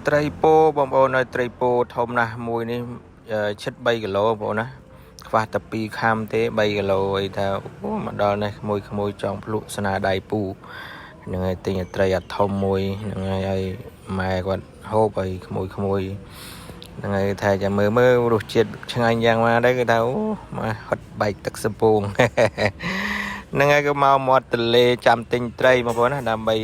ត្រីពោបងប្អូននៅត្រីពោធំណាស់មួយនេះឈិត3គីឡូបងប្អូនណាខ្វះតែ2ខាំទេ3គីឡូអីថាអូមកដល់នេះក្មួយចង់ភ្លក់ស្នាដៃពូហ្នឹងហើយទិញត្រីអាធំមួយហ្នឹងហើយម៉ែគាត់ហូបឲ្យក្មួយហ្នឹងហើយថាចាំមើលរសជាតិឆ្ងាញ់យ៉ាងណាដែរគឺថាអូមកហត់បែកទឹកសំពងហ្នឹងហើយក៏មកមាត់ទន្លេចាំទិញត្រីបងប្អូនណាដើម្បី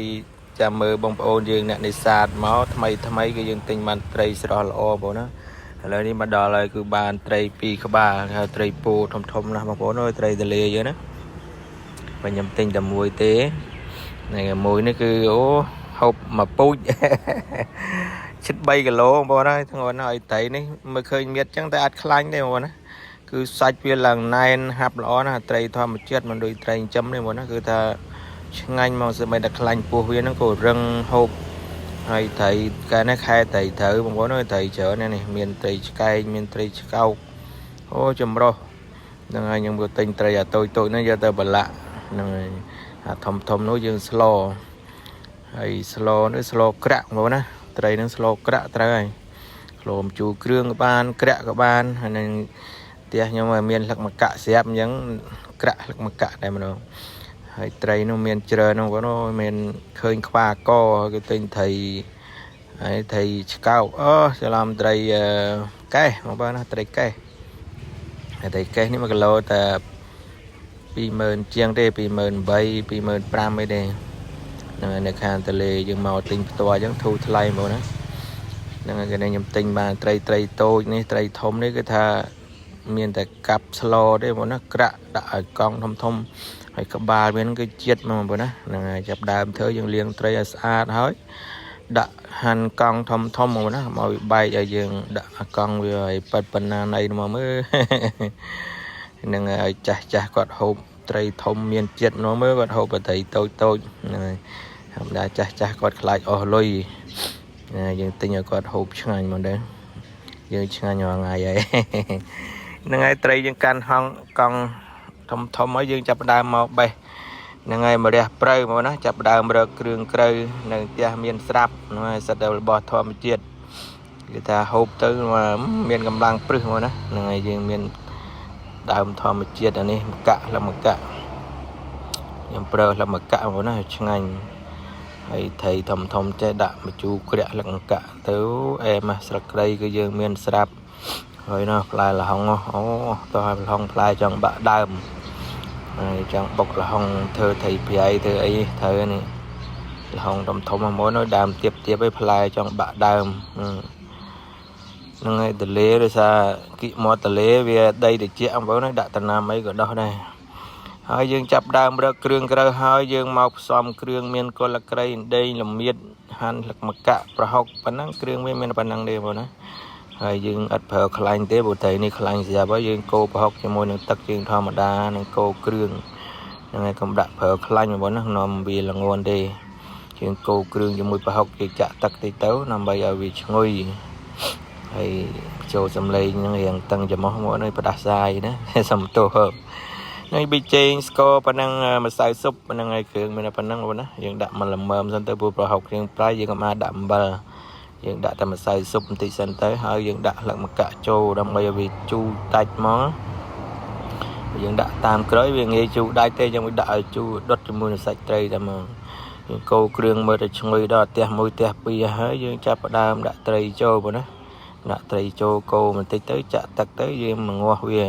ចាំមើលបងប្អូនយើងអ្នកនេសាទមកថ្មីគឺយើងទិញបានត្រីស្រស់ល្អបងប្អូនណាឥឡូវនេះមកដល់ហើយគឺបានត្រី2ក្បាលហៅត្រីពោធំណាស់បងប្អូនអើយត្រីទន្លេយើងណាបើខ្ញុំទិញតែមួយទេនេះមួយនេះគឺអូហូបមកពូជជិត3គីឡូបងប្អូនហើយធ្ងន់ហើយត្រីនេះមើលឃើញមៀតចឹងតែអត់ខ្លាញ់ទេបងប្អូនណាគឺសាច់វាឡើងណែនហាប់ល្អណាស់ត្រីធម្មជាតិមិនដូចត្រីចិញ្ចឹមទេបងប្អូនណាគឺថាឆ្ងាញ់មកស្បីតែខ្លាញ់ពោះវាហ្នឹងក៏រឹងហូបហើយត្រីកាលនេះខែត្រីត្រូវបងប្អូនអើយត្រីច្រើននេះមានត្រីឆ្កែកមានត្រីឆ្កោកអូចម្រុះហ្នឹងហើយខ្ញុំក៏ទិញត្រីអាតូចហ្នឹងយកទៅប្រឡាក់ហ្នឹងហើយអាធំនោះយើងស្លហើយស្លនេះស្លក្រាក់បងប្អូនណាត្រីហ្នឹងស្លក្រាក់ត្រូវហើយស្លម្ជូរគ្រឿងក៏បានក្រាក់ក៏បានហើយនឹងផ្ទះខ្ញុំមានលឹកមកកាក់ស្រាប់អញ្ចឹងក្រាក់លឹកមកកាក់តែម្ដងហើយត្រីនោះមានច្រើនហ្នឹងបងប្អូនមានឃើញខ្វាកគឺទិញត្រីហើយត្រីឆ្កោកអូច្រឡំត្រីកែសបងប្អូនណាត្រីកែសហើយត្រីកែសនេះ1គីឡូតែ20000ជាងទេ28000 25000អីទេហ្នឹងហើយនៅខាងទន្លេយើងមកទិញផ្ទាល់អញ្ចឹងធូរថ្លៃបងប្អូនណាហ្នឹងហើយខ្ញុំទិញបានត្រីតូចនេះត្រីធំនេះគឺថាមានតែកាប់ស្លទេបងប្អូនណាក្រាក់ដាក់ឲ្យកង់ធំហើយក្បាលវានឹងគឺជាតិមកបងប្អូនណាហ្នឹងហើយចាប់ដើមធ្វើយើងលាងត្រីឲ្យស្អាតហើយដាក់ហាន់កង់ធំបងប្អូនណាមកវាបែកឲ្យយើងដាក់កង់វាឲ្យប៉ិតប៉ុណ្ណាណៃមកមើលហ្នឹងហើយចាស់គាត់ហូបត្រីធំមានជាតិមកមើលគាត់ហូបត្រីតូចហ្នឹងហើយធម្មតាចាស់គាត់ខ្លាចអស់លុយយើងទិញឲ្យគាត់ហូបឆ្ងាញ់មកដែរយើងឆ្ងាញ់រាល់ថ្ងៃហើយហ្នឹងហើយត្រីយើងកាន់ហងកង់ធំហើយយើងចាប់ដើមមកបេះហ្នឹងហើយមករះព្រៅមកណាចាប់ដើមរកគ្រឿងក្រៅនៅផ្ទះមានស្រាប់ហ្នឹងហើយសិតតែរបស់ធម្មជាតិគេថាហូបទៅមានកម្លាំងព្រឹសមកណាហ្នឹងហើយយើងមានដើមធម្មជាតិអានេះមកកាក់លមកកាក់ខ្ញុំប្រើលមកកាក់មកណាឆ្ងាញ់ហើយត្រីធំចេះដាក់ម្ជូរក្រាក់លមកកាក់ទៅអែមស្លឹកគ្រៃគឺយើងមានស្រាប់ហើយណាផ្លែលហុងអូតោះលហុងផ្លែចង់បាក់ដើមហើយចង់បុកលហុងធ្វើត្រីប្រៃធ្វើអីត្រូវនេះលហុងធំមកនោះដើមទៀបឲ្យផ្លែចង់បាក់ដើមហ្នឹងហើយទន្លេដោយសារគិមាត់ទន្លេវាដីត្រជាក់បងប្អូនដាក់តំណាំអីក៏ដោះដែរហើយយើងចាប់ដើមរកគ្រឿងក្រៅហើយយើងមកផ្សំគ្រឿងមានកុលក្រៃដេងល្មៀតហាន់លឹកមកកាក់ប្រហុកប៉ុណ្ណឹងគ្រឿងវាមានប៉ុណ្ណឹងទេបងប្អូនណាហើយយើងអត់ប្រើខ្លាញ់ទេព្រោះត្រីនេះខ្លាញ់ស្រាប់ហើយយើងកូរប្រហុកជាមួយនឹងទឹកយើងធម្មតានឹងកូរគ្រឿងហ្នឹងហើយកុំដាក់ប្រើខ្លាញ់បងប្អូនណានាំវាល្ងន់ទេយើងកូរគ្រឿងជាមួយប្រហុកយើងចាក់ទឹកតិចទៅដើម្បីឲ្យវាឈ្ងុយហើយចូលសំឡេងនឹងរៀងតឹងច្រមុះមកនៅផ្ដាសាយណាសំទោសហើយប៊ីចេងស្ករប៉ុណ្ណឹងម្សៅស៊ុបប៉ុណ្ណឹងហើយគ្រឿងមានប៉ុណ្ណឹងបងណាយើងដាក់មកល្មមសិនទៅព្រោះប្រហុកយើងប្រៃយើងក៏មកដាក់អំបិលយើងដាក់តែម្សៅស៊ុបបន្តិចសិនទៅហើយយើងដាក់លឹកមកកាក់ចូលដើម្បីឲ្យវាជូរដាច់មកយើងដាក់តាមក្រោយវាងាយជូរដាច់ទេយើងមិនដាក់ឲ្យជូរដុតជាមួយនឹងសាច់ត្រីតែមកយើងកូរគ្រឿងមើលទៅឈ្ងុយដល់ផ្ទះ1ផ្ទះ2ហើយយើងចាប់ផ្ដើមដាក់ត្រីចូលបងណាដាក់ត្រីចូលកូរបន្តិចទៅចាក់ទឹកទៅយើងមកងាស់វា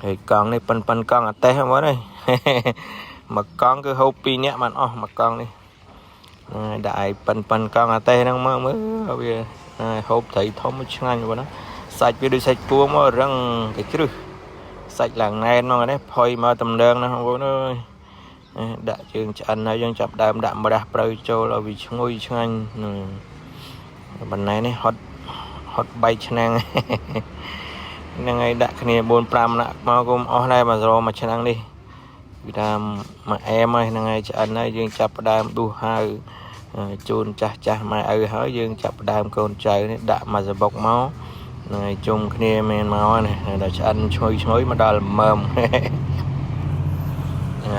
ហើយកង់នេះប៉ិនកង់អតេះហ្មងហើយមួយកង់គឺហូប2នាក់បានអស់មួយកង់នេះដាក់ឲ្យប៉ិនកង់អតេះហ្នឹងមើលវាហូបត្រីធំឆ្ងាញ់បងណាសាច់វាដូចសាច់គួរមករឹងកជ្រឹះសាច់ឡើងណែនហ្មងនេះផុយមកតំណើងណាបងប្អូនអើយដាក់ជើងឆ្អិនហើយយើងចាប់ដើមដាក់ម្រះព្រៅចូលឲ្យវាឈ្ងុយឆ្ងាញ់បន្លែនេះហត់បែកឆ្នាំងហ្នឹងហើយដាក់គ្នា4-5នាក់មកគុំអស់ដែរមករមកឆ្នាំងនេះវាថាមកអែមហើយហ្នឹងហើយឆ្អិនហើយយើងចាប់ផ្ដើមដួសហើយជូនចាស់ម៉ែឪហើយយើងចាប់ផ្ដើមកូនចៅនេះដាក់មកសបុកមកហ្នឹងហើយជុំគ្នាមែនមកណាដល់ឆ្អិនឈ្ងុយមកដល់ល្មមហ្នឹង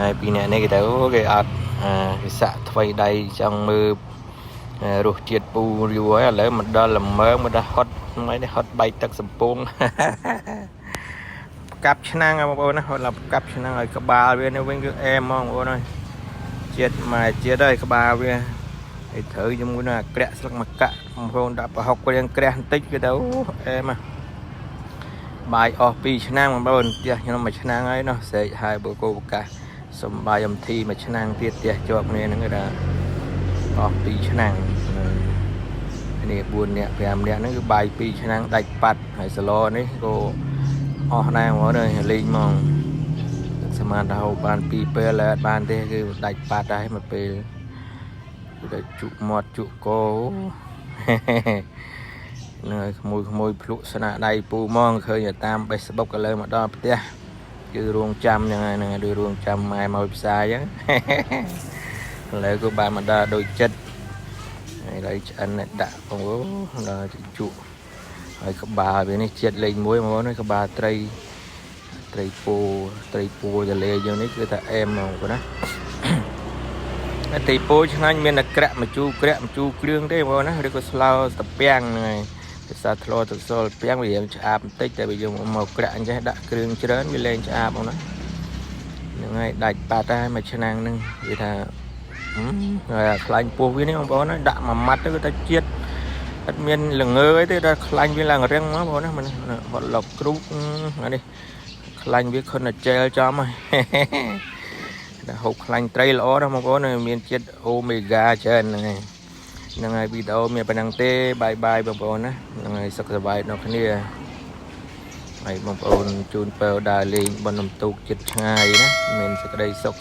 ហើយពីអ្នកនេះគេទៅគេអត់គេសាក់ថ្វីដៃចង់មើល rùa chiết pu rùa ấy lấy mà đó là mơ mà đã hot mấy hot bay tắc sầm pung cặp năng à bố nó là cặp năng rồi các bà bên nó bên em không bố nói chiết mà chiết đây các bà bên thì thử cho muốn là kẹt sắc mặt cả hôm đã học qua kẹt tích cái đâu em à bài ở pi năng mà bố chia nhưng mà năng ấy nó sẽ hai bữa cô cả xong bài âm thi mà năng tiết tiết cho nên nó người ta ở pi năng này buồn nè về em nè nó cái bài pi năng đạch bạt hay slo đấy cô ở đang ở đây linh mongสมาดาวบานปีเปล่าบานเตคือได้ปาได้มาเปได้จุหมดจุโกเนยขโมยพลุสนะได้ปูมองเคยอย่าตามไปสบกันเลยมาดอเตี้ยคือรวงจำยังไงนะดูรวงจำไม่มาวิสายังเลยก็บานมาดาโดยจัดได้อันนั้นด่าผมก็ได้จุไอ้ขบาเป็นนี่เจ็ดเลยมวยมาว่านี่ขบาไตรtây poจะเลยอย่างนี้คือแต่เอ็มของนะtây poช่างนั้นมีนักแกะมาจูเครื่องได้บ่นะเรียกว่าสลาวตะเปียงไงแต่สาทโลตะโซลเปียงไปยังจะอาบติ๊กแต่ไปยังมาแกะจะดักเครื่องเจริญไปเลยจะอาบเอานะยังไงได้ปาตามาชนะนึงvì thàคลายปูวินี่ของบ่นะดักมามัดก็ตะเจี๊ยดmiền là ngơi thế ra lanh với là riêng nóบ่นะมันhọ lọc cúp anh đi lanh với con là chơi cho mày hộp lanh tray lỗ đó mà có này miền chết omega trên này ngày video miền Penang tê bye bye bông bông á ngày sắc bài nó cái này ngày bông bông chun peo đà lên bông nằm tụ chết ngày đó mình sẽ đây sọc